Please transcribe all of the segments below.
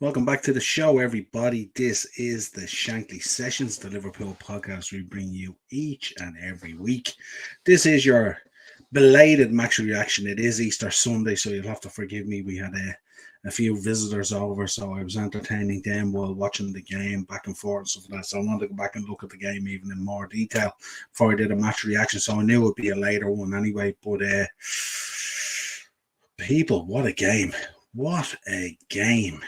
Welcome back to the show, everybody. This is the Shankly Sessions, the Liverpool podcast we bring you each and every week. This is your belated match reaction. It is Easter Sunday, so you'll have to forgive me. We had a few visitors over, so I was entertaining them while watching the game back and forth and stuff like that. So I wanted to go back and look at the game even in more detail before I did a match reaction. So I knew it would be a later one anyway. But people, what a game! What a game.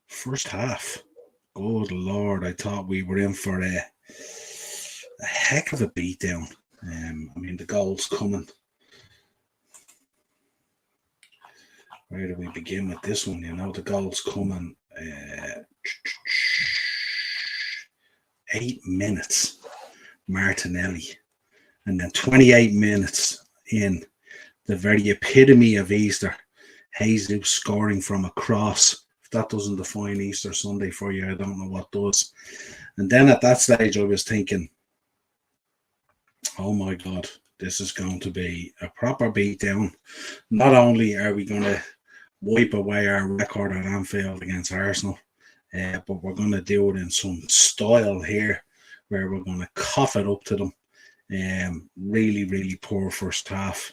First half. Good Lord, I thought we were in for a heck of a beatdown. The goals coming. Where do we begin with this one? The goals coming. 8 minutes, Martinelli. And then 28 minutes in. The very epitome of Easter, Jesus scoring from a cross. If that doesn't define Easter Sunday for you, I don't know what does. And then at that stage, I was thinking, oh my God, this is going to be a proper beatdown. Not only are we going to wipe away our record at Anfield against Arsenal, but we're going to do it in some style here, where we're going to cough it up to them. Really, really poor first half.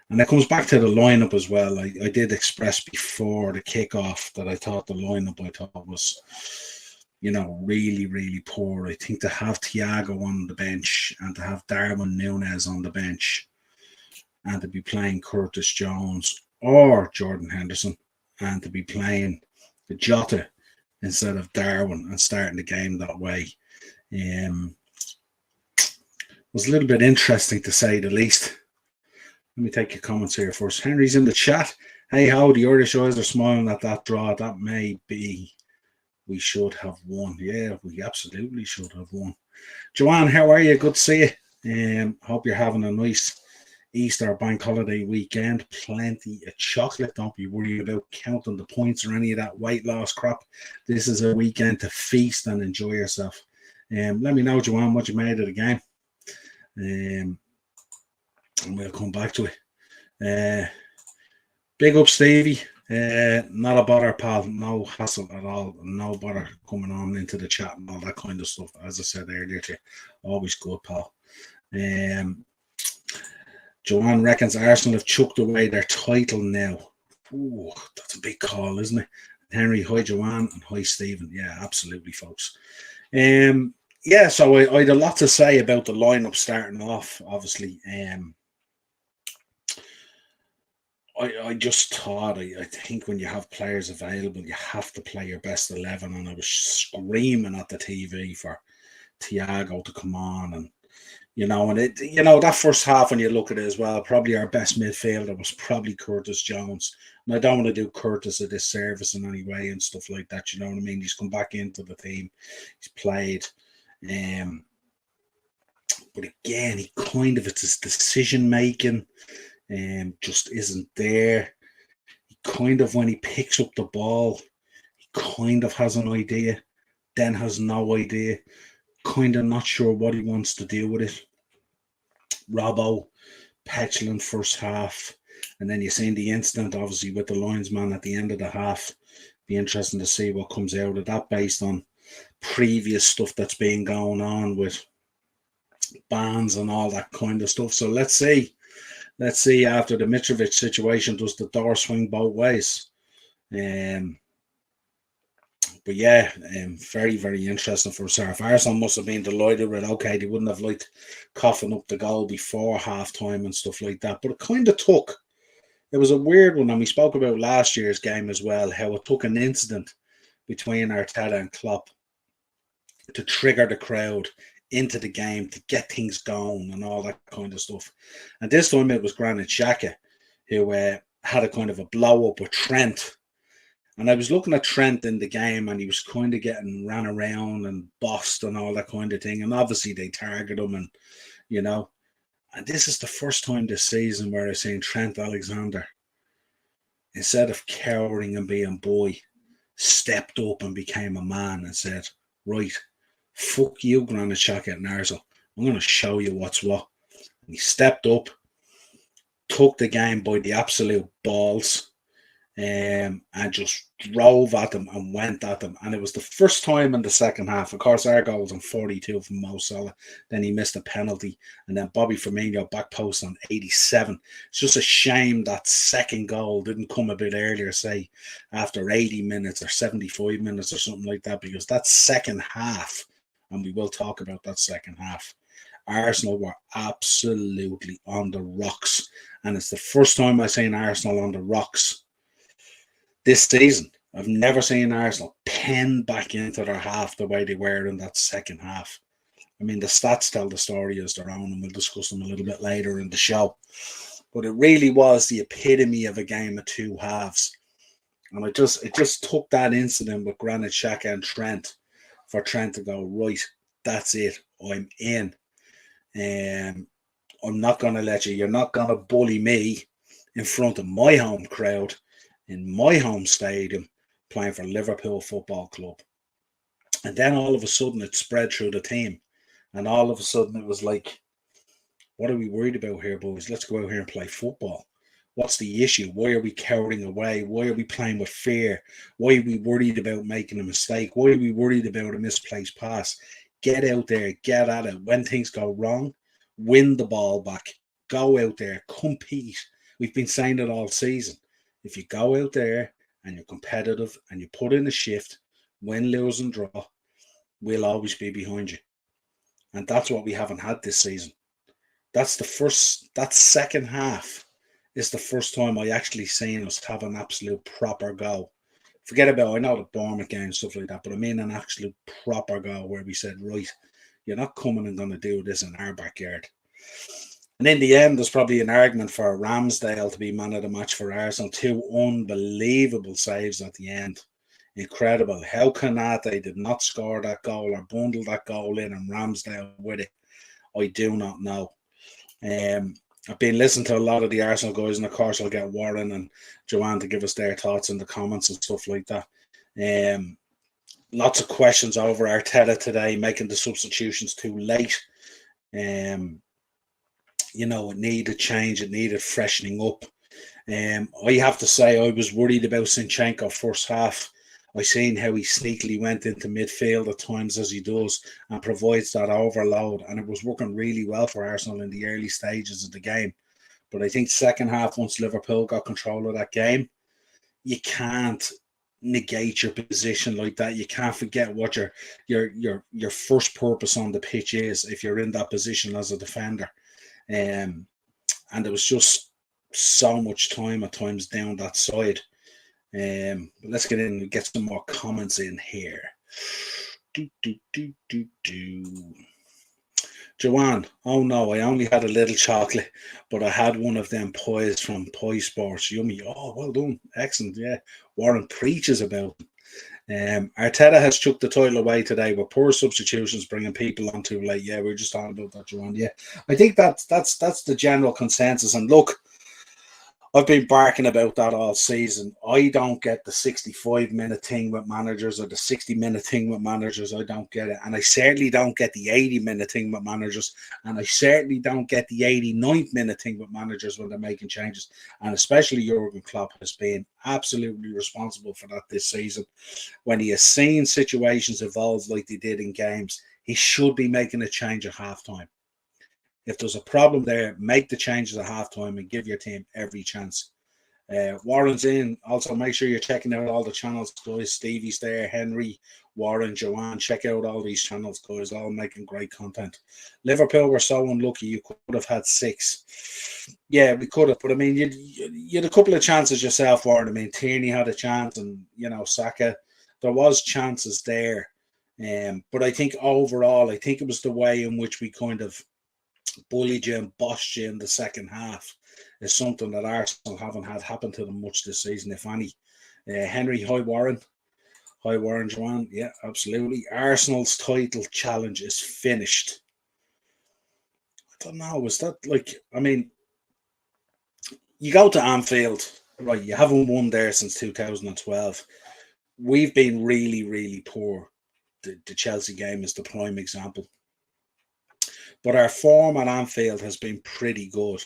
And it comes back to the lineup as well. I did express before the kickoff that I thought the lineup was, really, really poor. I think to have Thiago on the bench and to have Darwin Núñez on the bench and to be playing Curtis Jones or Jordan Henderson and to be playing the Jota instead of Darwin and starting the game that way was a little bit interesting, to say the least. Let me take your comments here first. Henry's in the chat. Hey, how the Irish eyes are smiling at that draw. That may be we should have won. Yeah, we absolutely should have won. Joanne, how are you? Good to see you. Hope you're having a nice Easter bank holiday weekend. Plenty of chocolate. Don't be worried about counting the points or any of that weight loss crap. This is a weekend to feast and enjoy yourself. Let me know, Joanne, what you made of the game. And we'll come back to it. Big up, Stevie. Not a bother, pal. No hassle at all. No bother coming on into the chat and all that kind of stuff. As I said earlier to you, always good, pal. Joanne reckons Arsenal have chucked away their title now. Ooh, that's a big call, isn't it? Henry, hi, Joanne, and hi, Stephen. Yeah, absolutely, folks. So I had a lot to say about the lineup starting off, obviously. I just thought, I think when you have players available, you have to play your best 11. And I was screaming at the TV for Thiago to come on. And, that first half, when you look at it as well, probably our best midfielder was probably Curtis Jones. And I don't want to do Curtis a disservice in any way and stuff like that. You know what I mean? He's come back into the team. He's played. But again, it's his decision making. Just isn't there. When he picks up the ball, he has an idea, then has no idea, not sure what he wants to do with it. Robbo, petulant first half, and then you see the incident, obviously, with the linesman at the end of the half. Be interesting to see what comes out of that based on previous stuff that's been going on with bans and all that kind of stuff. So let's see. Let's see after the Mitrovic situation, does the door swing both ways? But yeah, very, very interesting for Sarah. Arsenal must have been delighted with, okay, they wouldn't have liked coughing up the goal before halftime and stuff like that. But it was a weird one. And we spoke about last year's game as well, how it took an incident between Arteta and Klopp to trigger the crowd into the game, to get things going and all that kind of stuff. And this time it was Granit Xhaka who had a kind of a blow up with Trent. And I was looking at Trent in the game and he was kind of getting ran around and bossed and all that kind of thing. And obviously they target him and, and this is the first time this season where I've seen Trent Alexander, instead of cowering and being boy, stepped up and became a man and said, right, fuck you, Granit Xhaka and Arsenal. I'm going to show you what's what. And he stepped up, took the game by the absolute balls, and just drove at them and went at them. And it was the first time in the second half. Of course, our goal was on 42 from Mo Salah. Then he missed a penalty. And then Bobby Firmino back post on 87. It's just a shame that second goal didn't come a bit earlier, say after 80 minutes or 75 minutes or something like that, because that second half, and we will talk about that second half, Arsenal were absolutely on the rocks. And it's the first time I've seen Arsenal on the rocks this season. I've never seen Arsenal pen back into their half the way they were in that second half. I mean, the stats tell the story as their own, and we'll discuss them a little bit later in the show. But it really was the epitome of a game of two halves. And it just took that incident with Granit Xhaka and Trent for Trent to go, right, that's it, I'm in. I'm not going to let you're not going to bully me in front of my home crowd, in my home stadium, playing for Liverpool Football Club. And then all of a sudden it spread through the team. And all of a sudden it was like, what are we worried about here, boys? Let's go out here and play football. What's the issue? Why are we cowering away? Why are we playing with fear? Why are we worried about making a mistake? Why are we worried about a misplaced pass? Get out there, get at it. When things go wrong, win the ball back. Go out there, compete. We've been saying it all season. If you go out there and you're competitive and you put in a shift, win, lose and draw, we'll always be behind you. And that's what we haven't had this season. That second half is the first time I actually seen us have an absolute proper go. Forget about, I know the Bournemouth game and stuff like that, but I mean an absolute proper go where we said, right, you're not coming and going to do this in our backyard. And in the end, there's probably an argument for Ramsdale to be man of the match for Arsenal. Two unbelievable saves at the end. Incredible. How Konate did not score that goal or bundle that goal in and Ramsdale with it, I do not know. I've been listening to a lot of the Arsenal guys, and of course I'll get Warren and Joanne to give us their thoughts in the comments and stuff like that. Lots of questions over Arteta today, making the substitutions too late. It needed change, it needed freshening up. I have to say I was worried about Zinchenko first half. I seen how he sneakily went into midfield at times, as he does, and provides that overload. And it was working really well for Arsenal in the early stages of the game. But I think second half, once Liverpool got control of that game, you can't negate your position like that. You can't forget what your first purpose on the pitch is if you're in that position as a defender. And there was just so much time at times down that side. But let's get in and get some more comments in here. Joanne, oh no, I only had a little chocolate, but I had one of them pies from Pie Sports. Yummy. Oh, well done. Excellent. Yeah. Warren preaches about them. Arteta has chucked the title away today with poor substitutions, bringing people on too late. Yeah, we were just talking about that, Joanne. Yeah, I think that's the general consensus. And look, I've been barking about that all season. I don't get the 65-minute thing with managers or the 60-minute thing with managers. I don't get it. And I certainly don't get the 80-minute thing with managers. And I certainly don't get the 89th-minute thing with managers when they're making changes. And especially Jurgen Klopp has been absolutely responsible for that this season. When he has seen situations evolve like they did in games, he should be making a change at halftime. If there's a problem there, make the changes at halftime and give your team every chance. Warren's in. Also, make sure you're checking out all the channels, guys. Stevie's there, Henry, Warren, Joanne. Check out all these channels, guys. All making great content. Liverpool were so unlucky. You could have had 6. Yeah, we could have. But, I mean, you had a couple of chances yourself, Warren. I mean, Tierney had a chance and, Saka. There was chances there. But I think overall, I think it was the way in which we kind of bullied you and bossed you in the second half is something that Arsenal haven't had happen to them much this season, if any. Henry, hi Warren. Hi Warren, Joanne. Yeah, absolutely. Arsenal's title challenge is finished. I don't know. Is that you go to Anfield, right? You haven't won there since 2012. We've been really, really poor. The Chelsea game is the prime example. But our form at Anfield has been pretty good.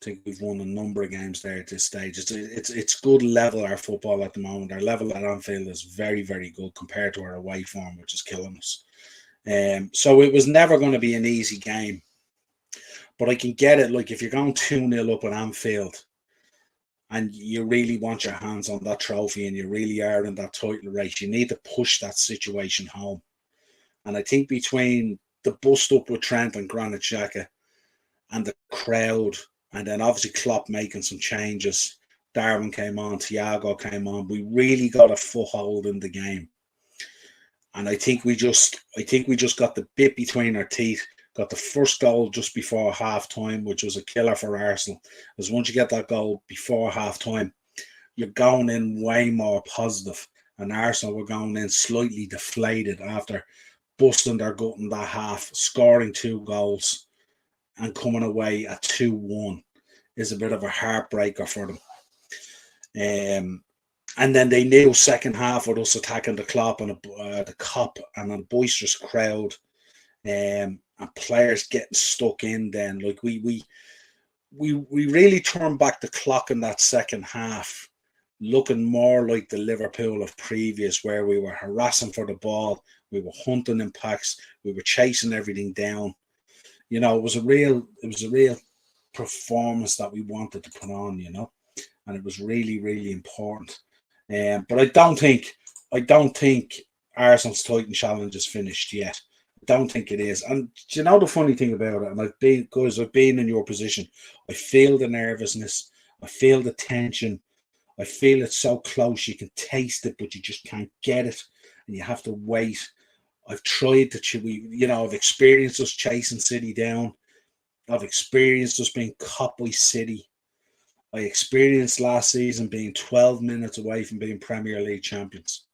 I think we've won a number of games there at this stage. It's good level, our football at the moment. Our level at Anfield is very, very good compared to our away form, which is killing us. So it was never going to be an easy game. But I can get it. Like, if you're going 2-0 up at Anfield and you really want your hands on that trophy and you really are in that title race, you need to push that situation home. And I think between the bust up with Trent and Granit Xhaka and the crowd, and then obviously Klopp making some changes, Darwin came on, Thiago came on, we really got a foothold in the game. And I think we just got the bit between our teeth, got the first goal just before half time, which was a killer for Arsenal. Because once you get that goal before half time, you're going in way more positive. And Arsenal were going in slightly deflated after busting their gut in that half, scoring 2 goals and coming away at 2-1 is a bit of a heartbreaker for them. And then they knew second half with us attacking the Klopp and the Cop and a boisterous crowd, and players getting stuck in. Then, like, we really turned back the clock in that second half, looking more like the Liverpool of previous, where we were harassing for the ball, we were hunting in packs, we were chasing everything down. You know, it was a real performance that we wanted to put on, you know, and it was really, really important. But I don't think Arsenal's Titan challenge is finished yet. I don't think it is. And do you know the funny thing about it? And I've been in your position. I feel the nervousness. I feel the tension. I feel it's so close. You can taste it, but you just can't get it, and you have to wait. I've tried to, I've experienced us chasing City down. I've experienced us being caught by City. I experienced last season being 12 minutes away from being Premier League champions.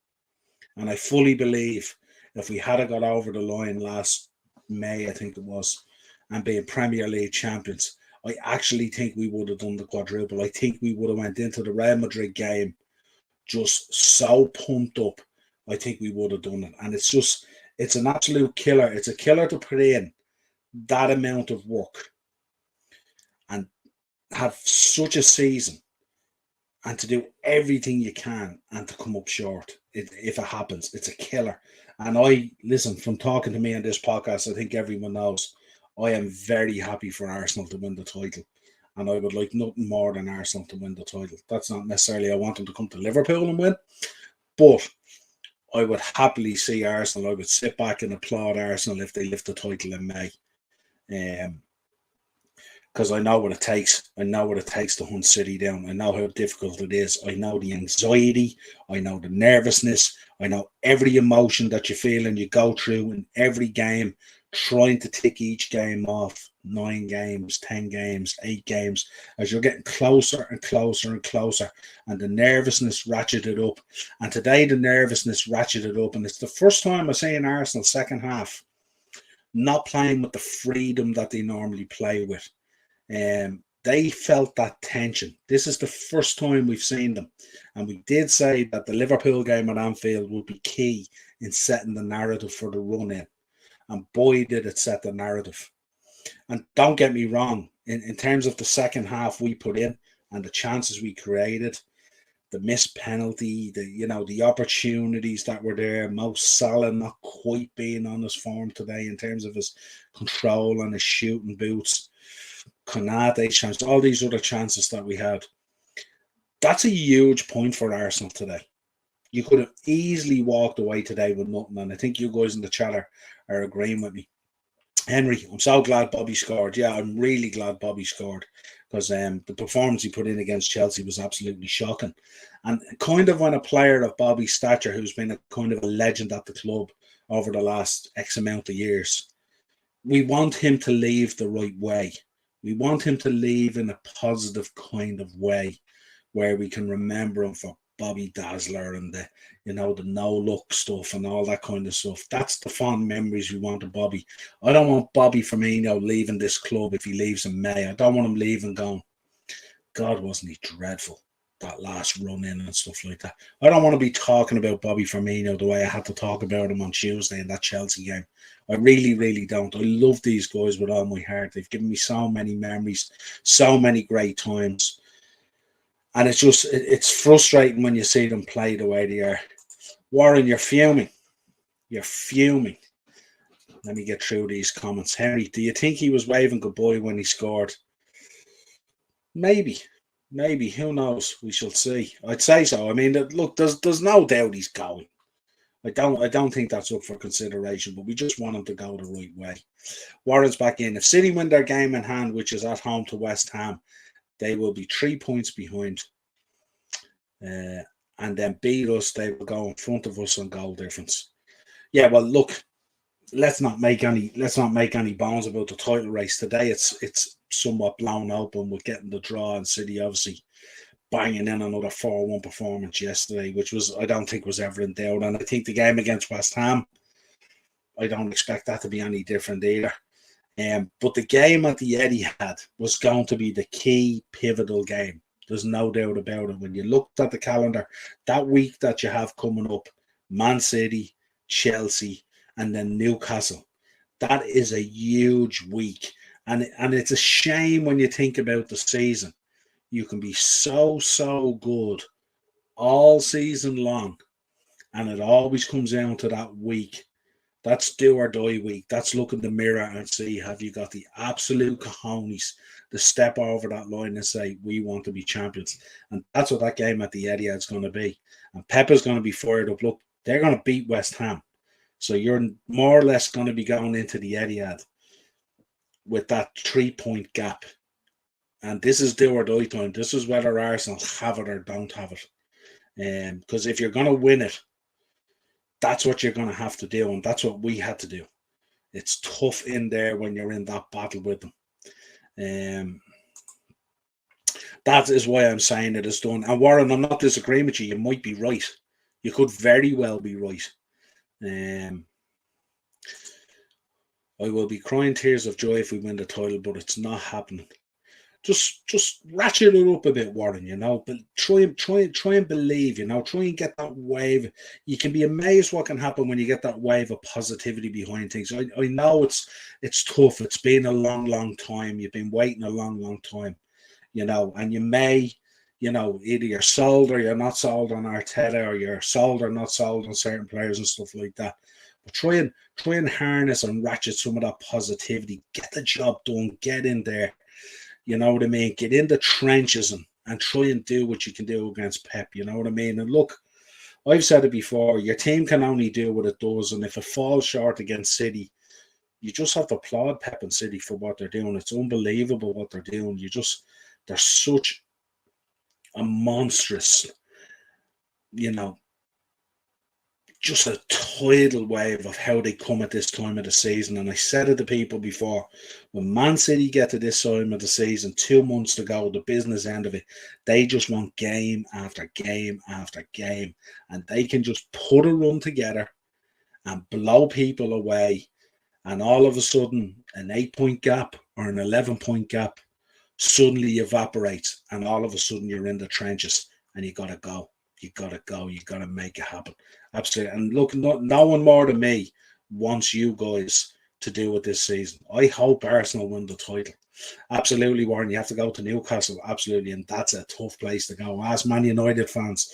And I fully believe if we had got over the line last May, I think it was, and being Premier League champions, I actually think we would have done the quadruple. I think we would have went into the Real Madrid game just so pumped up. I think we would have done it. And it's an absolute killer. It's a killer to put in that amount of work and have such a season and to do everything you can and to come up short. If it happens, it's a killer. And from talking to me on this podcast, I think everyone knows I am very happy for Arsenal to win the title. And I would like nothing more than Arsenal to win the title. That's not necessarily I want them to come to Liverpool and win, but I would happily see Arsenal. I would sit back and applaud Arsenal if they lift the title in May. Because I know what it takes. I know what it takes to hunt City down. I know how difficult it is. I know the anxiety. I know the nervousness. I know every emotion that you feel and you go through in every game, trying to tick each game off. 9 games, 10 games, 8 games, as you're getting closer and closer and closer, and the nervousness ratcheted up. And today the nervousness ratcheted up, and it's the first time I see in Arsenal second half not playing with the freedom that they normally play with. They felt that tension. This is the first time we've seen them. And we did say that the Liverpool game at Anfield would be key in setting the narrative for the run-in. And boy, did it set the narrative. And don't get me wrong, in terms of the second half we put in and the chances we created, the missed penalty, the opportunities that were there, Mo Salah not quite being on his form today in terms of his control and his shooting boots, Konate's chance, all these other chances that we had. That's a huge point for Arsenal today. You could have easily walked away today with nothing, and I think you guys in the chat are agreeing with me. Henry, I'm so glad Bobby scored. Yeah, I'm really glad Bobby scored, because the performance he put in against Chelsea was absolutely shocking. And kind of when a player of Bobby's stature, who's been a kind of a legend at the club over the last X amount of years, we want him to leave the right way. We want him to leave in a positive kind of way where we can remember him for Bobby Dazzler and the no-look stuff and all that kind of stuff. That's the fond memories we want of Bobby. I don't want Bobby Firmino leaving this club if he leaves in May. I don't want him leaving going, God, wasn't he dreadful? that last run in and stuff like that. I don't want to be talking about Bobby Firmino the way I had to talk about him on Tuesday in that Chelsea game. I really, really don't. I love these guys with all my heart. They've given me so many memories, so many great times. And it's frustrating when you see them play the way they are. Warren, you're fuming. You're fuming. Let me get through these comments. Henry, do you think he was waving goodbye when he scored? Maybe. Who knows? We shall see. I'd say so. I mean, look, there's no doubt he's going. I don't think that's up for consideration, but we just want him to go the right way. Warren's back in. If City win their game in hand, which is at home to West Ham, they will be 3 points behind. And then beat us. They will go in front of us on goal difference. Yeah, well, look, let's not make any bones about the title race today. It's somewhat blown open with getting the draw, and City obviously banging in another 4-1 performance yesterday, which I don't think was ever in doubt. And I think the game against West Ham, I don't expect that to be any different either. But the game at the Etihad was going to be the key pivotal game. There's no doubt about it. When you looked at the calendar, that week that you have coming up, Man City, Chelsea, and then Newcastle, that is a huge week. And it's a shame when you think about the season. You can be so good all season long, and it always comes down to that week. That's do or die week. That's look in the mirror and see, have you got the absolute cojones to step over that line and say, we want to be champions. And that's what that game at the Etihad is going to be. And Pep is going to be fired up. Look, they're going to beat West Ham. So you're more or less going to be going into the Etihad with that 3-point gap. And this is do or die time. This is whether Arsenal have it or don't have it. Because if you're going to win it, that's what you're going to have to do. And that's what we had to do. It's tough in there when you're in that battle with them. That is why I'm saying it is done. And Warren, I'm not disagreeing with you. You might be right. You could very well be right. I will be crying tears of joy if we win the title, but it's not happening. Just ratchet it up a bit, Warren, but try and believe, try and get that wave. You can be amazed what can happen when you get that wave of positivity behind things. I know it's tough. It's been a long time. You've been waiting a long time, and you may, either you're sold or you're not sold on Arteta, or you're sold or not sold on certain players and stuff like that. But try and harness and ratchet some of that positivity. Get the job done. Get in there. You know what I mean? Get in the trenches and try and do what you can do against Pep. You know what I mean? And look, I've said it before, your team can only do what it does. And if it falls short against City, you just have to applaud Pep and City for what they're doing. It's unbelievable what they're doing. They're such a monstrous, just a tidal wave of how they come at this time of the season. And I said it to people before, when Man City get to this time of the season, 2 months to go, the business end of it, they just want game after game after game. And they can just put a run together and blow people away. And all of a sudden, an 8-point gap or an 11-point gap suddenly evaporates. And all of a sudden, you're in the trenches and you got to go. You got to go. You got to make it happen. Absolutely. And look, no one more than me wants you guys to do it this season. I hope Arsenal win the title. Absolutely, Warren. You have to go to Newcastle. Absolutely. And that's a tough place to go. As Man United fans,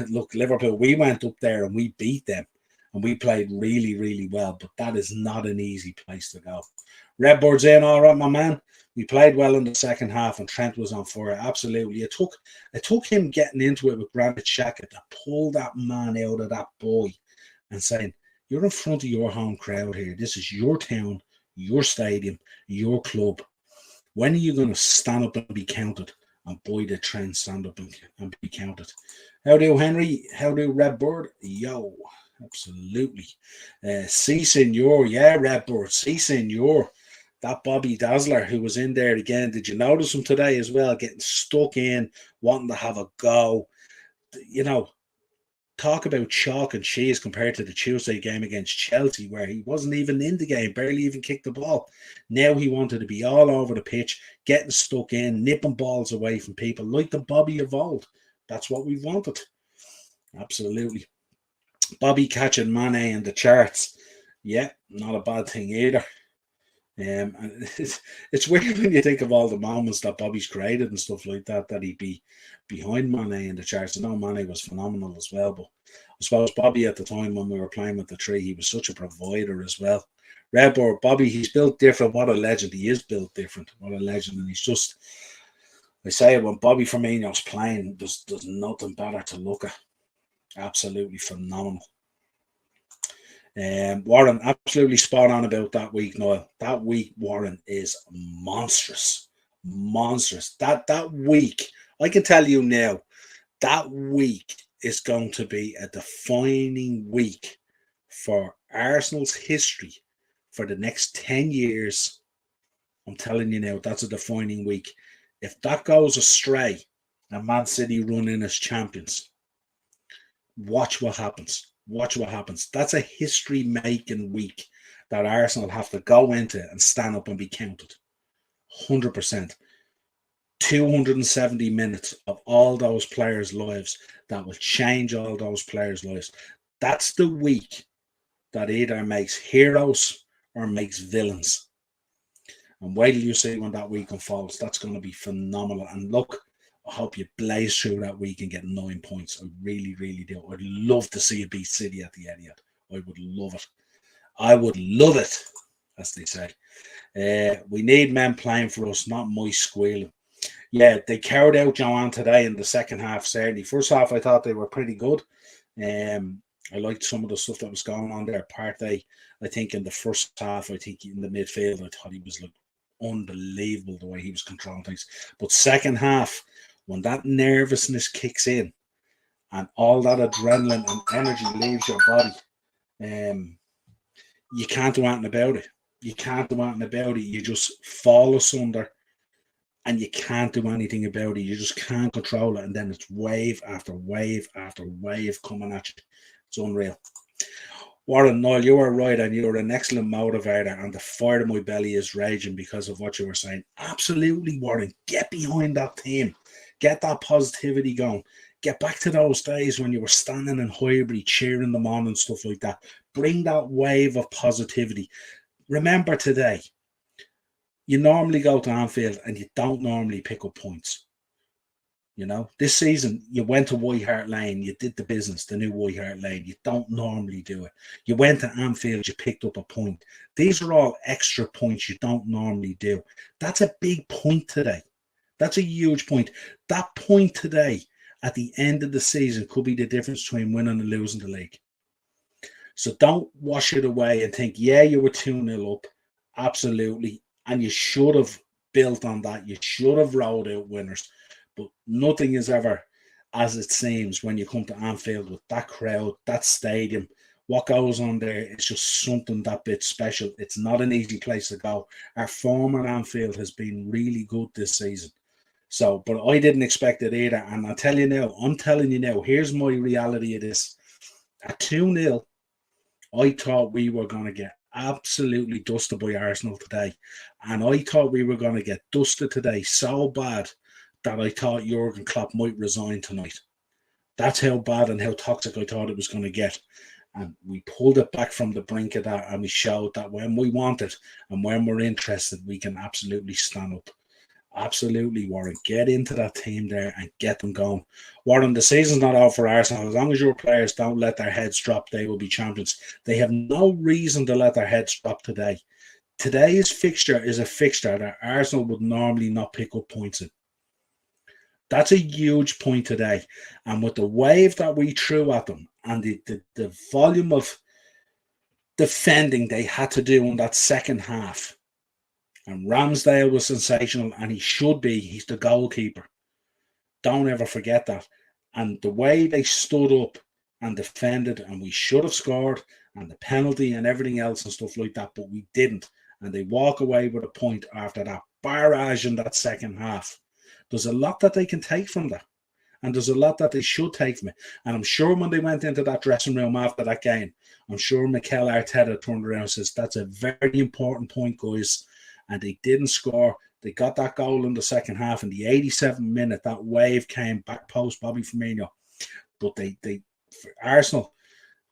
look, Liverpool, we went up there and we beat them. And we played really well. But that is not an easy place to go. Redbird's in, all right, my man. We played well in the second half, and Trent was on fire. Absolutely, it took him getting into it with Granit Xhaka to pull that man out of that boy, and saying, "You're in front of your home crowd here. This is your town, your stadium, your club. When are you going to stand up and be counted?" And boy, did Trent stand up and be counted. How do, Henry? How do, Redbird? Yo, absolutely. Si, senor. Yeah, Redbird. Si, senor. That Bobby Dazzler who was in there again, did you notice him today as well? Getting stuck in, wanting to have a go. Talk about chalk and cheese compared to the Tuesday game against Chelsea, where he wasn't even in the game, barely even kicked the ball. Now he wanted to be all over the pitch, getting stuck in, nipping balls away from people like the Bobby of old. That's what we wanted. Absolutely. Bobby catching Mane in the charts. Yeah, not a bad thing either. And it's weird when you think of all the moments that Bobby's created and stuff like that, that he'd be behind Mane in the charts. I know Mane was phenomenal as well, but I suppose Bobby at the time when we were playing with the three, he was such a provider as well. Redbird, Bobby, he's built different. What a legend. He is built different. What a legend. And he's just, I say it, when Bobby Firmino's playing, there's nothing better to look at. Absolutely phenomenal. Warren, absolutely spot on about that week, Niall. That week, Warren, is monstrous. Monstrous. That week, I can tell you now, that week is going to be a defining week for Arsenal's history for the next 10 years. I'm telling you now, that's a defining week. If that goes astray and Man City run in as champions, watch what happens. Watch what happens. That's a history-making week that Arsenal have to go into and stand up and be counted. 100%. 270 minutes of all those players' lives that will change all those players' lives. That's the week that either makes heroes or makes villains. And wait till you see when that week unfolds. That's going to be phenomenal. And look, I hope you blaze through that week and get 9 points. I really, really do. I'd love to see you beat City at the Etihad. I would love it. I would love it, as they say. We need men playing for us, not my squealing. Yeah, they carried out Joanne today in the second half, certainly. First half, I thought they were pretty good. I liked some of the stuff that was going on there. Partey, I think in the first half, I think in the midfield, I thought he was like unbelievable the way he was controlling things. But second half, when that nervousness kicks in and all that adrenaline and energy leaves your body, you can't do anything about it. You can't do anything about it. You just fall asunder and you can't do anything about it. You just can't control it. And then it's wave after wave after wave coming at you. It's unreal. Warren, Niall, you are right, and you're an excellent motivator, and the fire in my belly is raging because of what you were saying. Absolutely, Warren. Get behind that team. Get that positivity going. Get back to those days when you were standing in Highbury cheering them on and stuff like that. Bring that wave of positivity. Remember today, you normally go to Anfield and you don't normally pick up points. You know, this season, you went to White Hart Lane, you did the business, the new White Hart Lane. You don't normally do it. You went to Anfield, you picked up a point. These are all extra points you don't normally do. That's a big point today. That's a huge point. That point today at the end of the season could be the difference between winning and losing the league. So don't wash it away and think, yeah, you were 2-0 up. Absolutely. And you should have built on that. You should have rolled out winners. But nothing is ever as it seems when you come to Anfield with that crowd, that stadium. What goes on there is just something that bit special. It's not an easy place to go. Our form at Anfield has been really good this season. So, but I didn't expect it either. And I'm telling you now, here's my reality of this. At 2-0, I thought we were going to get absolutely dusted by Arsenal today. And I thought we were going to get dusted today so bad that I thought Jurgen Klopp might resign tonight. That's how bad and how toxic I thought it was going to get. And we pulled it back from the brink of that, and we showed that when we want it and when we're interested, we can absolutely stand up. Absolutely, Warren. Get into that team there and get them going. Warren, the season's not over for Arsenal. As long as your players don't let their heads drop, they will be champions. They have no reason to let their heads drop today. Today's fixture is a fixture that Arsenal would normally not pick up points in. That's a huge point today. And with the wave that we threw at them and the volume of defending they had to do in that second half, and Ramsdale was sensational, and he should be. He's the goalkeeper. Don't ever forget that. And the way they stood up and defended, and we should have scored, and the penalty and everything else and stuff like that, but we didn't. And they walk away with a point after that barrage in that second half. There's a lot that they can take from that. And there's a lot that they should take from it. And I'm sure when they went into that dressing room after that game, I'm sure Mikel Arteta turned around and says, that's a very important point, guys. And they didn't score. They got that goal in the second half. In the 87th minute, that wave came back post Bobby Firmino. But Arsenal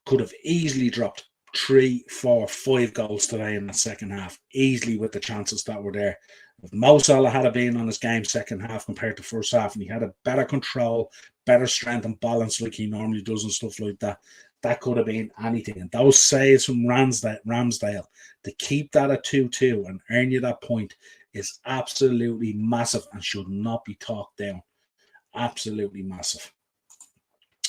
could have easily dropped 3, 4, 5 goals today in the second half, easily with the chances that were there. If Mo Salah had been on his game second half compared to first half, and he had a better control, better strength and balance like he normally does and stuff like that, that could have been anything. And those saves from Ramsdale to keep that at 2-2 and earn you that point is absolutely massive and should not be talked down. Absolutely massive.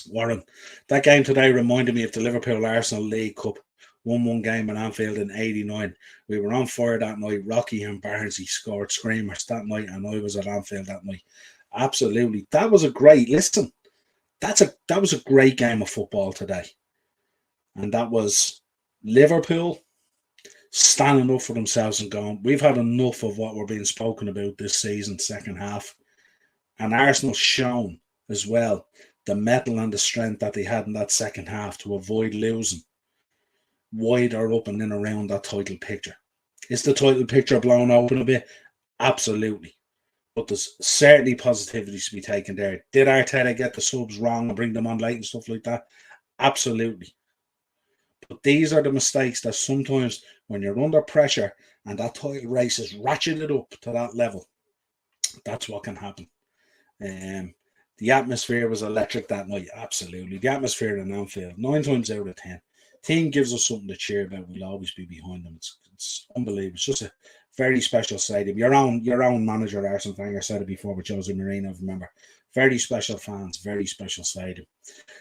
Warren, that game today reminded me of the Liverpool-Arsenal League Cup 1-1 game in Anfield in 89. We were on fire that night. Rocky and Barnsley scored screamers that night, and I was at Anfield that night. Absolutely. That was a great, listen, that was a great game of football today. And that was Liverpool standing up for themselves and going, we've had enough of what we're being spoken about this season, second half. And Arsenal shown as well the mettle and the strength that they had in that second half to avoid losing wider up and in around that title picture. Is the title picture blown open a bit? Absolutely. But there's certainly positivities to be taken there. Did Arteta get the subs wrong and bring them on late and stuff like that? Absolutely. But these are the mistakes that sometimes when you're under pressure and that title race is ratcheted up to that level, that's what can happen. The atmosphere was electric that night, absolutely. The atmosphere in Anfield, 9 times out of 10. Team gives us something to cheer about. We'll always be behind them. It's unbelievable. It's just a very special stadium. Your own manager, Arsene Wenger, said it before with Jose Mourinho, remember. Very special fans, very special stadium.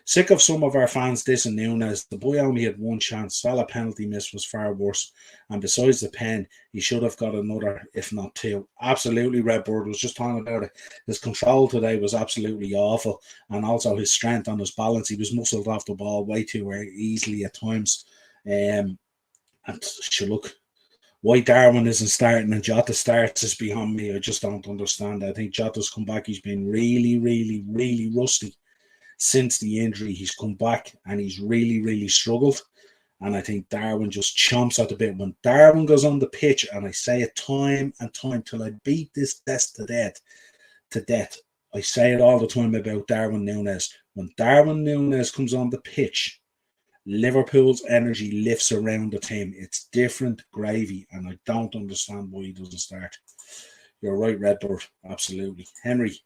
Sick of some of our fans dissing Nunes. The boy only had one chance. Salah penalty miss was far worse. And besides the pen, he should have got another, if not 2. Absolutely, Redbird was just talking about it. His control today was absolutely awful. And also his strength on his balance. He was muscled off the ball way too easily at times. And look, why Darwin isn't starting and Jota starts is beyond me. I just don't understand. I think Jota's come back. He's been really, really, really rusty since the injury. He's come back and he's really, really struggled. And I think Darwin just chomps at the bit. When Darwin goes on the pitch, and I say it time and time till I beat this test to death. I say it all the time about Darwin Núñez. When Darwin Núñez comes on the pitch, Liverpool's energy lifts around the team. It's different gravy, and I don't understand why he doesn't start. You're right, Redbird. Absolutely. Henry,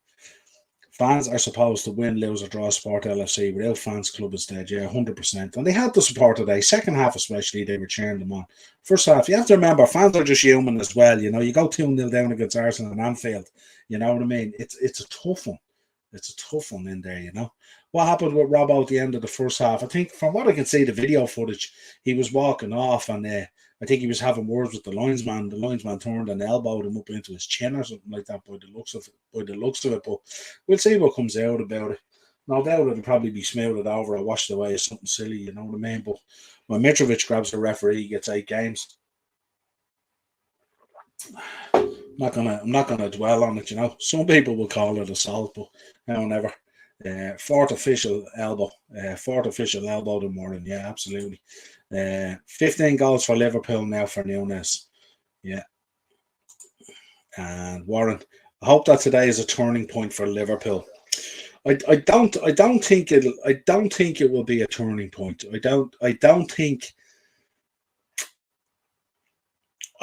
fans are supposed to win, lose, or draw Sport LFC. Without fans, club is dead. Yeah, 100%. And they had the support today. Second half especially, they were cheering them on. First half, you have to remember, fans are just human as well. You know, you go 2-0 down against Arsenal and Anfield. You know what I mean? It's a tough one. It's a tough one in there, you know. What happened with Robbo at the end of the first half? I think from what I can see, the video footage, he was walking off and I think he was having words with the linesman. The linesman turned and elbowed him up into his chin or something like that by the looks of it. But we'll see what comes out about it. No doubt it'll probably be smoothed over or washed away as something silly, you know what I mean? But when Mitrovic grabs the referee, he gets 8 games. I'm not gonna dwell on it, you know. Some people will call it assault, but no, never. Fourth official elbow to Moran. Yeah, absolutely. 15 goals for Liverpool now for Núñez. Yeah. And Warren, I hope that today is a turning point for Liverpool. I don't think it will be a turning point. I don't think.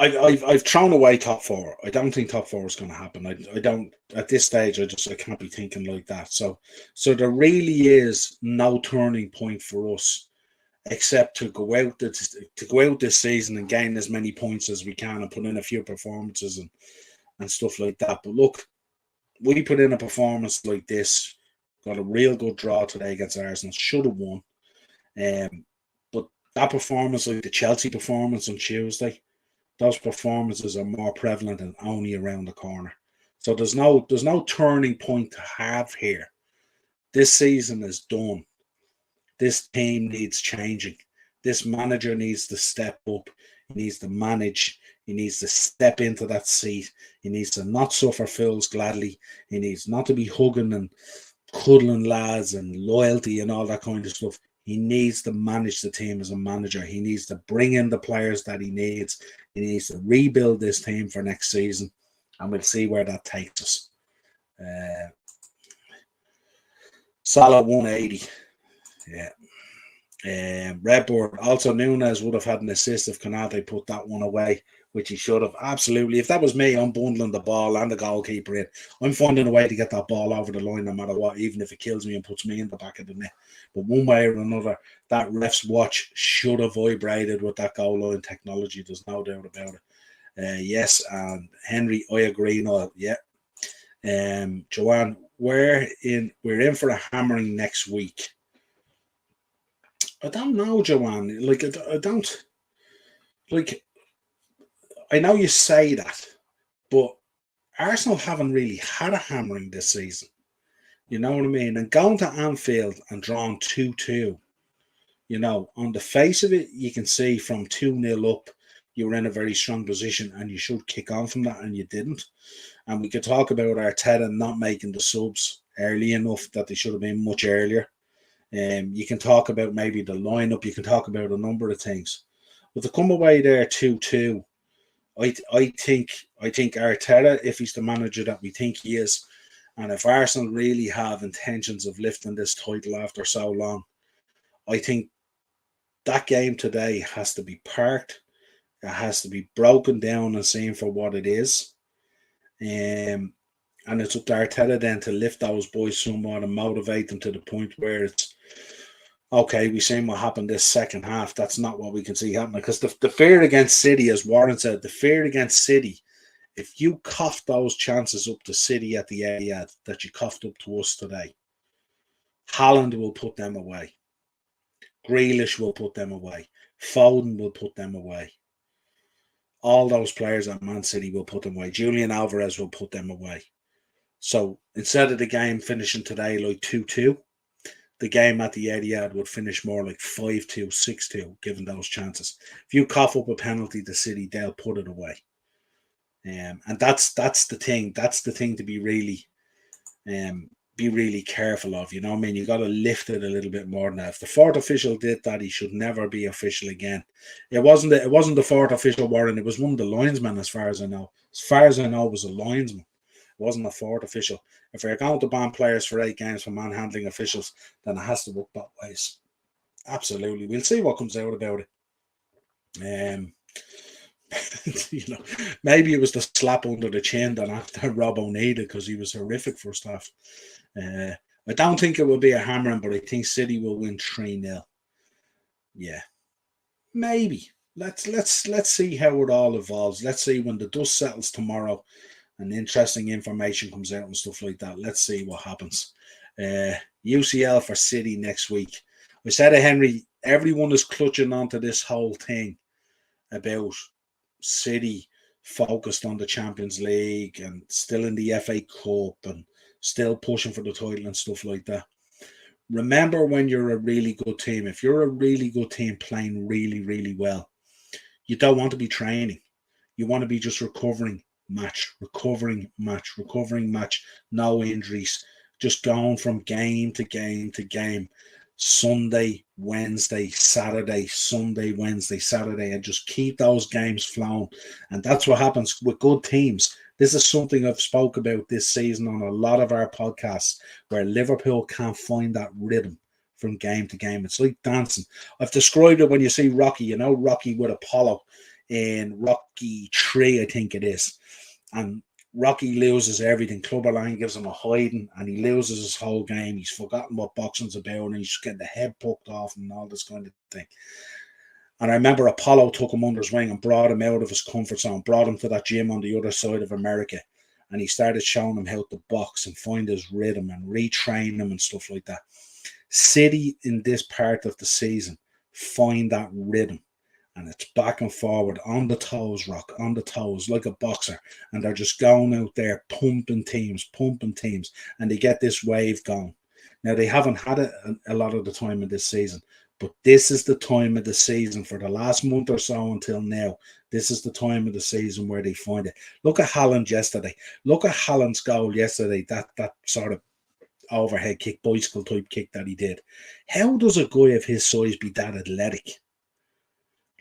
I've thrown away top 4. I don't think top 4 is going to happen. I don't at this stage. I can't be thinking like that. So there really is no turning point for us, except to go out this season and gain as many points as we can and put in a few performances and stuff like that. But look, we put in a performance like this, got a real good draw today against Arsenal. Should have won, but that performance, like the Chelsea performance on Tuesday. Those performances are more prevalent and only around the corner. So there's no turning point to have here. This season is done. This team needs changing. This manager needs to step up. He needs to manage. He needs to step into that seat. He needs to not suffer fools gladly. He needs not to be hugging and cuddling lads and loyalty and all that kind of stuff. He needs to manage the team as a manager. He needs to bring in the players that he needs. He needs to rebuild this team for next season. and we'll see where that takes us. Salah 180. Yeah. Redboard, also Nunes would have had an assist if Konate put that one away, which he should have. Absolutely. If that was me, I'm bundling the ball and the goalkeeper in. I'm finding a way to get that ball over the line no matter what, even if it kills me and puts me in the back of the net. But one way or another, that ref's watch should have vibrated with that goal line technology. There's no doubt about it. Yes, and Henry, I agree. No, yeah. Joanne, we're in for a hammering next week. I don't know, Joanne. Like, I don't. Like, I know you say that, but Arsenal haven't really had a hammering this season. You know what I mean? And going to Anfield and drawing 2-2, you know, on the face of it, you can see from 2-0 up, you were in a very strong position and you should kick on from that, and you didn't. And we could talk about Arteta not making the subs early enough, that they should have been much earlier. You can talk about maybe the lineup. You can talk about a number of things. But to come away there 2-2, I think Arteta, if he's the manager that we think he is, and if Arsenal really have intentions of lifting this title after so long, I think that game today has to be parked. It has to be broken down and seen for what it is. And it's up to Arteta then to lift those boys somewhat and motivate them to the point where it's, okay, we've seen what happened this second half. That's not what we can see happening. Because the fear against City, as Warren said, the fear against City, if you cough those chances up to City at the Etihad that you coughed up to us today, Haaland will put them away. Grealish will put them away. Foden will put them away. All those players at Man City will put them away. Julian Alvarez will put them away. So instead of the game finishing today like 2-2, the game at the Etihad would finish more like 5-2, 6-2, given those chances. If you cough up a penalty to City, they'll put it away. And that's the thing. That's the thing to be really careful of. You know what I mean? You got to lift it a little bit more than that. If the fourth official did that, he should never be official again. It wasn't the fourth official, Warren. It was one of the linesmen, as far as I know. As far as I know, it was a linesman. It wasn't a fourth official. If you're going to ban players for 8 games for manhandling officials, then it has to work both ways. Absolutely. We'll see what comes out about it. You know, maybe it was the slap under the chin that Robbo needed, because he was horrific for staff. I don't think it will be a hammering, but I think City will win 3-0. Yeah, maybe. Let's see how it all evolves. Let's see when the dust settles tomorrow and interesting information comes out and stuff like that. Let's see what happens. UCL for City next week. I said to Henry, everyone is clutching onto this whole thing about City focused on the Champions League and still in the FA Cup and still pushing for the title and stuff like that. Remember, when you're a really good team, if you're a really good team playing really, really well, you don't want to be training. You want to be just recovering match, no injuries, just going from game to game to game. Sunday, Wednesday, Saturday, Sunday, Wednesday, Saturday, and just keep those games flowing. And that's what happens with good teams. This is something I've spoke about this season on a lot of our podcasts, where Liverpool can't find that rhythm from game to game. It's like dancing. I've described it when you see Rocky, you know, Rocky with Apollo in Rocky 3, I think it is. And Rocky loses everything. Clubber Lang gives him a hiding, and he loses his whole game. He's forgotten what boxing's about, and he's just getting the head poked off and all this kind of thing. And I remember Apollo took him under his wing and brought him out of his comfort zone, brought him to that gym on the other side of America, and he started showing him how to box and find his rhythm and retrain him and stuff like that. City in this part of the season find that rhythm. And it's back and forward, on the toes, Rock, on the toes, like a boxer. And they're just going out there, pumping teams, and they get this wave going. Now, they haven't had it a lot of the time in this season, but this is the time of the season for the last month or so until now. This is the time of the season where they find it. Look at Haaland yesterday. Look at Haaland's goal yesterday, that sort of overhead kick, bicycle type kick that he did. How does a guy of his size be that athletic?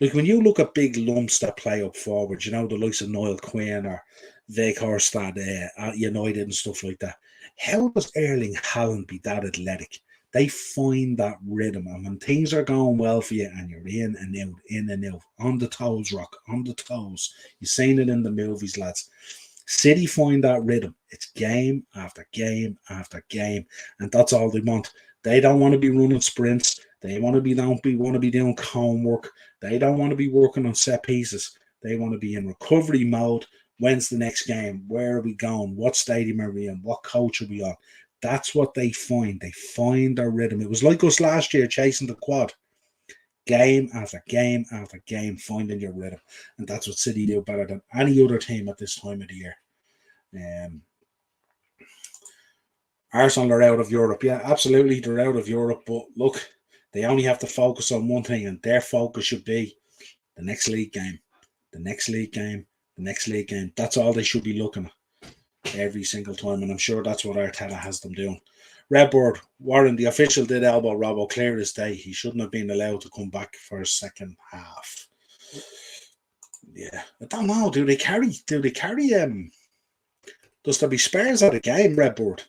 Like, when you look at big lumps that play up forward, you know, the likes of Niall Quinn or Weghorst at United and stuff like that. How does Erling Haaland be that athletic? They find that rhythm, and when things are going well for you and you're in and out, on the toes, Rock, on the toes. You've seen it in the movies, lads. City find that rhythm. It's game after game after game, and that's all they want. They don't want to be running sprints. They want to be doing cone work. They don't want to be working on set pieces. They want to be in recovery mode. When's the next game? Where are we going? What stadium are we in? What coach are we on? That's what they find. They find their rhythm. It was like us last year chasing the quad. Game after game after game, finding your rhythm. And that's what City do better than any other team at this time of the year. Arsenal are out of Europe. Yeah, absolutely, they're out of Europe. But look, they only have to focus on one thing, and their focus should be the next league game, the next league game, the next league game. That's all they should be looking at every single time, and I'm sure that's what Arteta has them doing. Redbird, Warren, the official did elbow Robbo clear as day. He shouldn't have been allowed to come back for a second half. Yeah, I don't know. Do they carry does there be spares at a game, Redbird?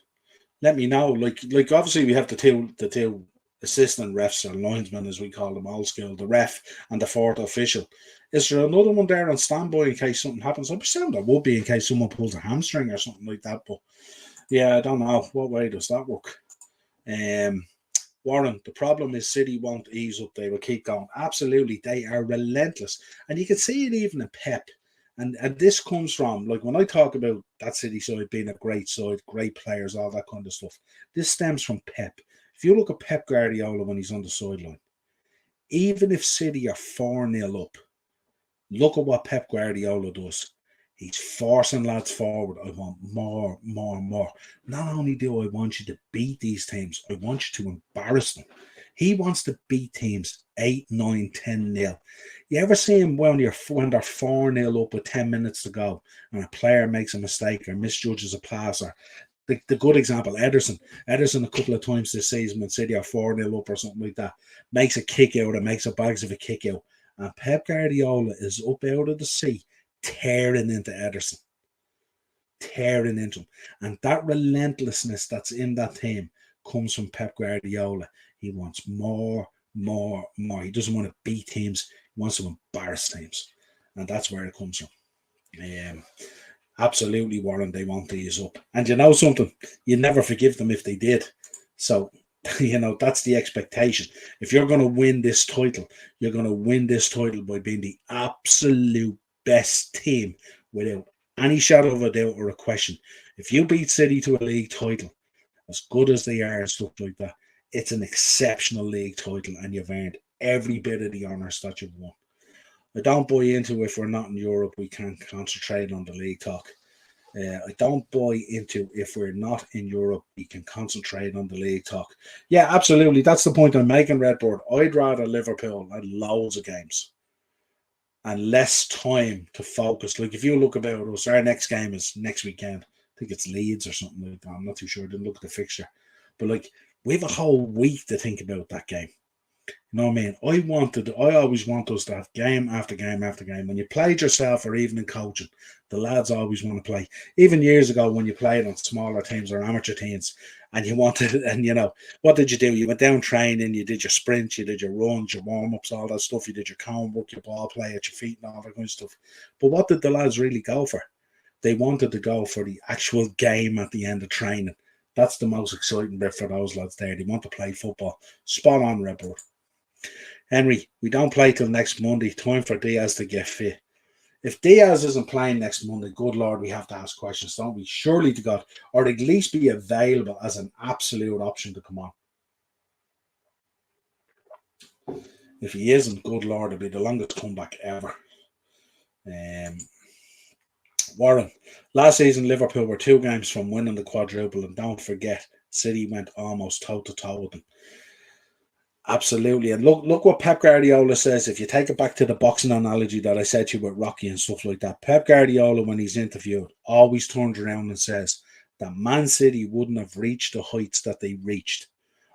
Let me know. Like obviously we have the two assistant refs or linesmen, as we call them, old school, the ref and the fourth official. Is there another one there on standby in case something happens? I presume there would be in case someone pulls a hamstring or something like that. But yeah, I don't know. What way does that work? Warren, the problem is City won't ease up. They will keep going. Absolutely. They are relentless. And you can see it even in Pep. And this comes from, like, when I talk about that City side being a great side, great players, all that kind of stuff, this stems from Pep. If you look at Pep Guardiola when he's on the sideline, even if City are 4-0 up, look at what Pep Guardiola does. He's forcing lads forward. I want more, more, more. Not only do I want you to beat these teams, I want you to embarrass them. He wants to beat teams 8, 9, 10-0. You ever see him when they're 4-0 up with 10 minutes to go and a player makes a mistake or misjudges a pass? Or the good example, Ederson. Ederson a couple of times this season when City are 4-0 up or something like that, makes a kick out or makes a bags of a kick out. And Pep Guardiola is up out of the sea, tearing into Ederson. Tearing into him. And that relentlessness that's in that team comes from Pep Guardiola. He wants more, more, more. He doesn't want to beat teams. He wants to embarrass teams. And that's where it comes from. Absolutely, Warren, they won't ease up. And you know something? You never forgive them if they did. So, that's the expectation. If you're going to win this title, you're going to win this title by being the absolute best team without any shadow of a doubt or a question. If you beat City to a league title, as good as they are and stuff like that, it's an exceptional league title and you've earned every bit of the honours that you've won. I don't buy into if we're not in Europe, we can't concentrate on the league talk. I don't buy into if we're not in Europe, we can concentrate on the league talk. Yeah, absolutely. That's the point I'm making, Redboard. I'd rather Liverpool had loads of games and less time to focus. Like if you look about us, our next game is next weekend. I think it's Leeds or something like that. I'm not too sure. I didn't look at the fixture. But like we have a whole week to think about that game. You know what I mean? I always want us to have game after game after game. When you played yourself or even in coaching, the lads always want to play. Even years ago when you played on smaller teams or amateur teams and you wanted, and what did you do? You went down training, you did your sprints, you did your runs, your warm-ups, all that stuff. You did your cone work, your ball play at your feet and all that kind of stuff. But what did the lads really go for? They wanted to go for the actual game at the end of training. That's the most exciting bit for those lads there. They want to play football. Spot on, Redboard. Henry, we don't play till next Monday. Time for Diaz to get fit. If Diaz isn't playing next Monday, good Lord, we have to ask questions, don't we? Surely to God, or at least be available as an absolute option to come on. If he isn't, good Lord, it'll be the longest comeback ever. Warren, last season Liverpool were 2 games from winning the quadruple, and don't forget, City went almost toe-to-toe with them. Absolutely. And look what Pep Guardiola says. If you take it back to the boxing analogy that I said to you with Rocky and stuff like that, Pep Guardiola, when he's interviewed, always turns around and says that Man City wouldn't have reached the heights that they reached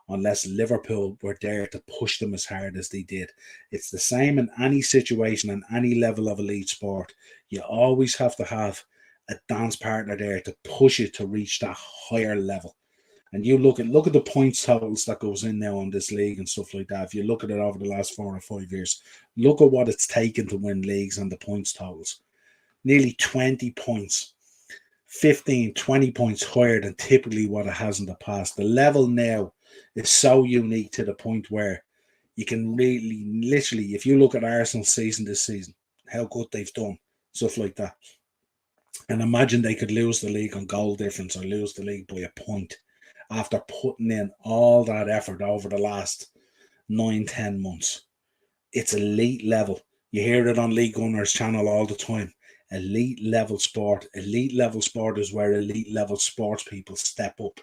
unless Liverpool were there to push them as hard as they did. It's the same in any situation and any level of elite sport. You always have to have a dance partner there to push it to reach that higher level. And you look at the points totals that goes in now on this league and stuff like that. If you look at it over the last 4 or 5 years, look at what it's taken to win leagues and the points totals. Nearly 20 points, 15, 20 points higher than typically what it has in the past. The level now is so unique to the point where you can really, literally, if you look at Arsenal's season this season, how good they've done, stuff like that. And imagine they could lose the league on goal difference or lose the league by a point after putting in all that effort over the last 9-10 months. It's elite level. You hear it on League Gunners channel all the time. Elite level sport. Elite level sport is where elite level sports people step up.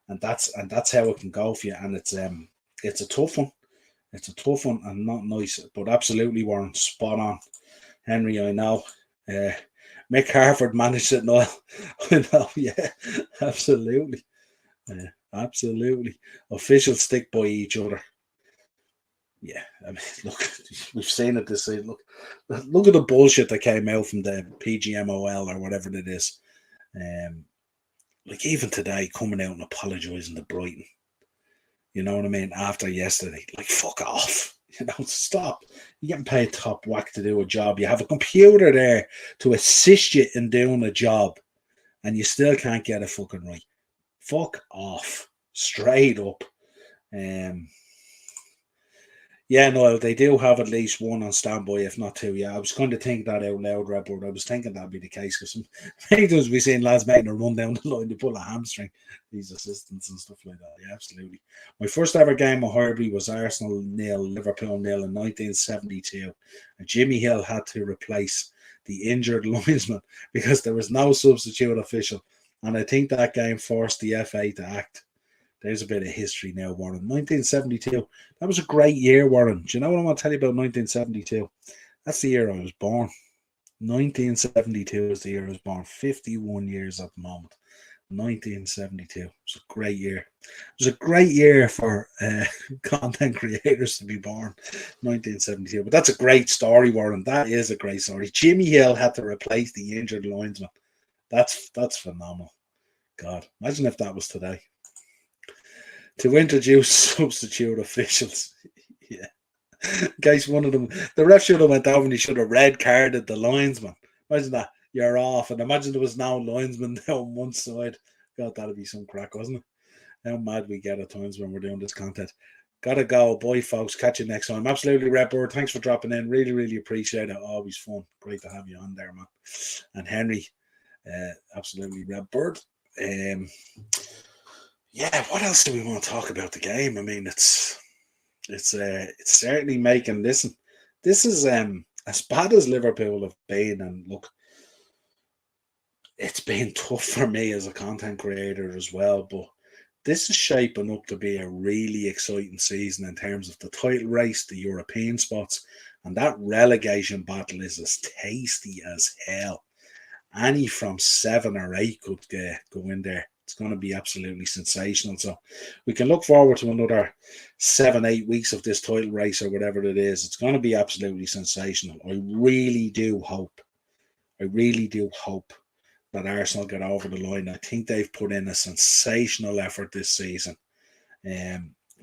And that's how it can go for you. And it's a tough one. It's a tough one and not nice. But absolutely, Warren, spot on. Henry, I know. Mick Harford managed it, Niall. I know, yeah, absolutely. Absolutely. Officials stick by each other. Yeah, I mean, look, we've seen it this season. Look at the bullshit that came out from the PGMOL or whatever it is. Like even today, coming out and apologising to Brighton. You know what I mean? After yesterday, like fuck off. You know, stop. You're getting paid top whack to do a job. You have a computer there to assist you in doing a job, and you still can't get it fucking right. Fuck off. Straight up. Yeah, no, they do have at least one on standby, if not two. Yeah, I was kind of thinking that out loud, Redbird. I was thinking that'd be the case because many times we've seen lads making a run down the line to pull a hamstring, these assistants and stuff like that. Yeah, absolutely. My first ever game of Highbury was Arsenal 0, Liverpool 0 in 1972. And Jimmy Hill had to replace the injured linesman because there was no substitute official. And I think that game forced the FA to act. There's a bit of history now, Warren. 1972. That was a great year, Warren. Do you know what I want to tell you about 1972? That's the year I was born. 1972 is the year I was born. 51 years at the moment. 1972. It was a great year. It was a great year for content creators to be born. 1972. But that's a great story, Warren. That is a great story. Jimmy Hill had to replace the injured linesman. That's phenomenal. God, imagine if that was today. To introduce substitute officials. Yeah. In case one of them, the ref should have went over and he should have red carded the linesman. Imagine that. You're off. And imagine there was no linesman down one side. God, that'd be some crack, wasn't it? How mad we get at times when we're doing this content. Gotta go. Bye, folks. Catch you next time. Absolutely, Redbird. Thanks for dropping in. Really, really appreciate it. Always fun. Great to have you on there, man. And Henry, absolutely, Redbird. Yeah, what else do we want to talk about the game? I mean, it's certainly making this is as bad as Liverpool have been, and look, it's been tough for me as a content creator as well, but this is shaping up to be a really exciting season in terms of the title race, the European spots, and that relegation battle is as tasty as hell. Any from 7 or 8 could go in there. It's going to be absolutely sensational. So we can look forward to another 7-8 weeks of this title race or whatever it is. It's going to be absolutely sensational. I really do hope that Arsenal get over the line. I think they've put in a sensational effort this season. I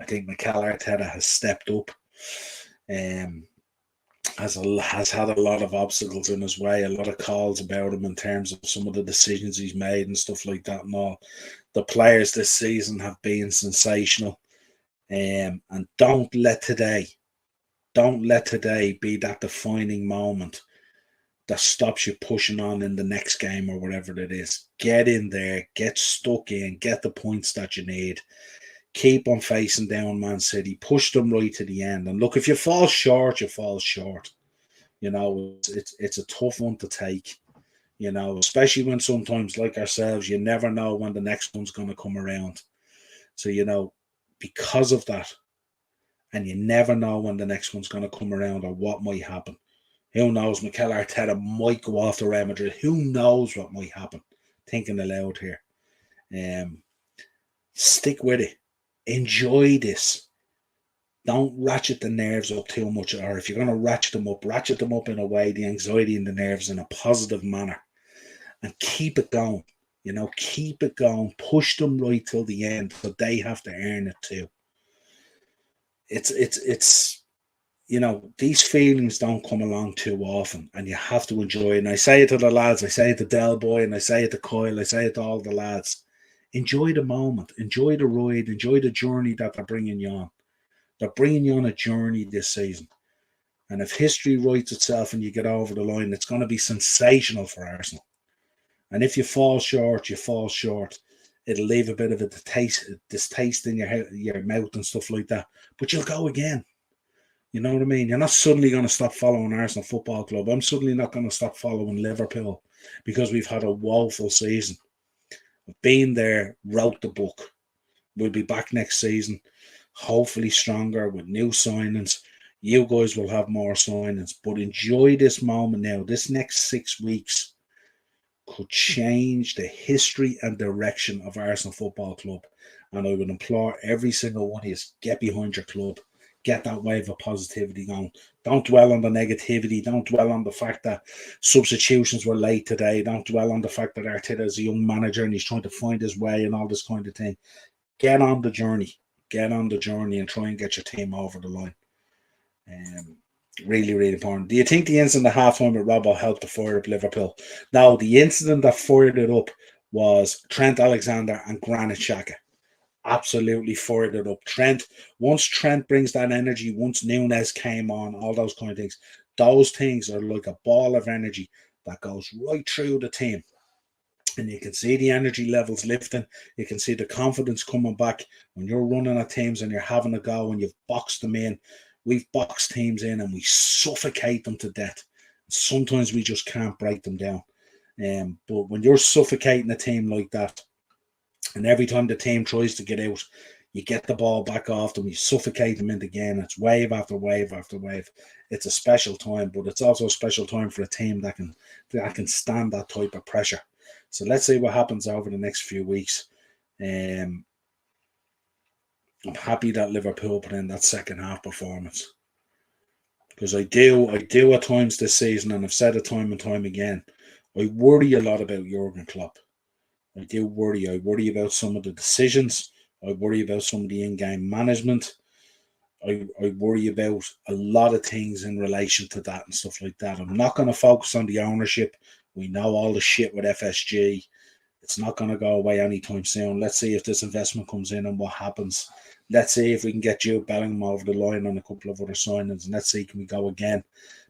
think Mikel Arteta has stepped up. Has had a lot of obstacles in his way, a lot of calls about him in terms of some of the decisions he's made and stuff like that and all. The players this season have been sensational. And don't let today be that defining moment that stops you pushing on in the next game or whatever it is. Get in there, get stuck in, get the points that you need. Keep on facing down Man City. Push them right to the end. And look, if you fall short, you fall short. You know, it's a tough one to take. You know, especially when sometimes, like ourselves, you never know when the next one's going to come around. So, you know, because of that, and you never know when the next one's going to come around or what might happen. Who knows? Mikel Arteta might go off to Real Madrid. Who knows what might happen? Thinking aloud here. Stick with it. Enjoy this. Don't ratchet the nerves up too much, or if you're going to ratchet them up in a way, the anxiety and the nerves in a positive manner. and keep it going. Keep it going. Push them right till the end, but they have to earn it too. It's these feelings don't come along too often, and you have to enjoy it. And I say it to the lads, I say it to Del Boy, and I say it to Kyle, I say it to all the lads. Enjoy the moment, enjoy the ride, enjoy the journey that they're bringing you on. They're bringing you on a journey this season. And if history writes itself and you get over the line, it's going to be sensational for Arsenal. And if you fall short, you fall short. It'll leave a bit of a distaste in your mouth and stuff like that. But you'll go again. You know what I mean? You're not suddenly going to stop following Arsenal Football Club. I'm suddenly not going to stop following Liverpool because we've had a woeful season. I've been there, wrote the book. We'll be back next season, hopefully stronger with new signings. You guys will have more signings, but enjoy this moment now. This next 6 weeks could change the history and direction of Arsenal Football Club. And I would implore every single one of you, get behind your club. Get that wave of positivity going. Don't dwell on the negativity. Don't dwell on the fact that substitutions were late today. Don't dwell on the fact that Arteta is a young manager and he's trying to find his way and all this kind of thing. Get on the journey. Get on the journey and try and get your team over the line. Really, really important. Do you think the incident at halftime with Robbo helped to fire up Liverpool? No, the incident that fired it up was Trent Alexander and Granit Xhaka. Absolutely fired it up. Once Trent brings that energy, once Nunes came on, all those kind of things, those things are like a ball of energy that goes right through the team. And you can see the energy levels lifting. You can see the confidence coming back when you're running at teams and you're having a go and you've boxed them in. We've boxed teams in and we suffocate them to death. Sometimes we just can't break them down. But when you're suffocating a team like that, and every time the team tries to get out, you get the ball back off them, you suffocate them into the game. It's wave after wave after wave. It's a special time, but it's also a special time for a team that can stand that type of pressure. So let's see what happens over the next few weeks. I'm happy that Liverpool put in that second half performance. Because I do at times this season, and I've said it time and time again, I worry a lot about Jurgen Klopp. I do worry. I worry about some of the decisions. I worry about some of the in-game management. I worry about a lot of things in relation to that and stuff like that. I'm not going to focus on the ownership. We know all the shit with FSG. It's not going to go away anytime soon. Let's see if this investment comes in and what happens. Let's see if we can get Jude Bellingham over the line on a couple of other signings. And let's see, can we go again?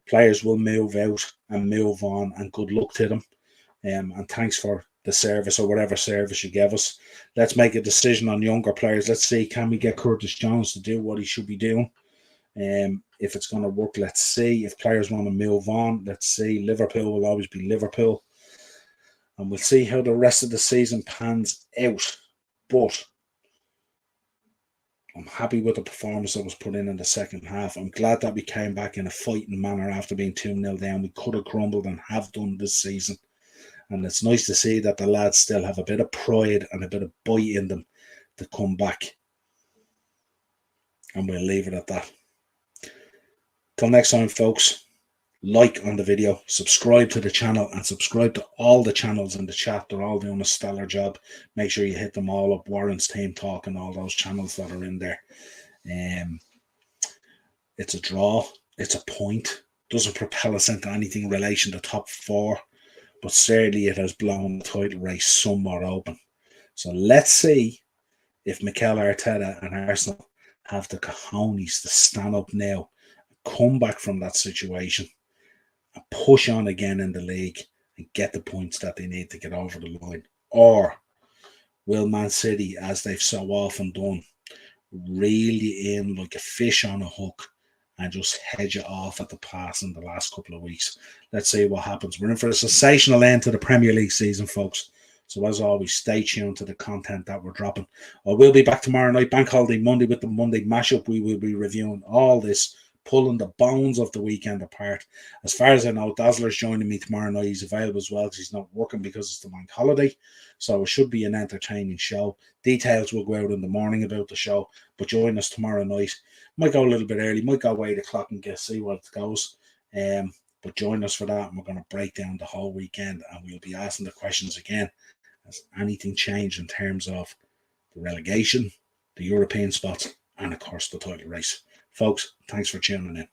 Players will move out and move on, and good luck to them. And thanks for the service or whatever service you gave us. Let's make a decision on younger players. Let's see, can we get Curtis Jones to do what he should be doing? If it's going to work, let's see. If players want to move on, let's see. Liverpool will always be Liverpool. And we'll see how the rest of the season pans out. But I'm happy with the performance that was put in the second half. I'm glad that we came back in a fighting manner after being 2-0 down. We could have crumbled and have done this season. And it's nice to see that the lads still have a bit of pride and a bit of bite in them to come back. And we'll leave it at that. Till next time, folks, like on the video, subscribe to the channel, and subscribe to all the channels in the chat. They're all doing a stellar job. Make sure you hit them all up. Warren's Team Talk and all those channels that are in there. It's a draw. It's a point. Doesn't propel us into anything in relation to top 4. But certainly it has blown the title race somewhat open. So let's see if Mikel Arteta and Arsenal have the cojones to stand up now, come back from that situation, and push on again in the league and get the points that they need to get over the line. Or will Man City, as they've so often done, reel you in like a fish on a hook and just hedge it off at the pass in the last couple of weeks? Let's see what happens. We're in for a sensational end to the Premier League season, folks. So as always, stay tuned to the content that we're dropping. I will be back tomorrow night, Bank Holiday Monday, with the Monday mashup. We will be reviewing all this, pulling the bones of the weekend apart. As far as I know, Dazzler's joining me tomorrow night. He's available as well because he's not working because it's the Bank Holiday. So it should be an entertaining show. Details will go out in the morning about the show, but join us tomorrow night. Might go a little bit early, might go 8 o'clock and see what it goes. But join us for that, and we're going to break down the whole weekend, and we'll be asking the questions again. Has anything changed in terms of the relegation, the European spots, and of course the title race? Folks, thanks for tuning in.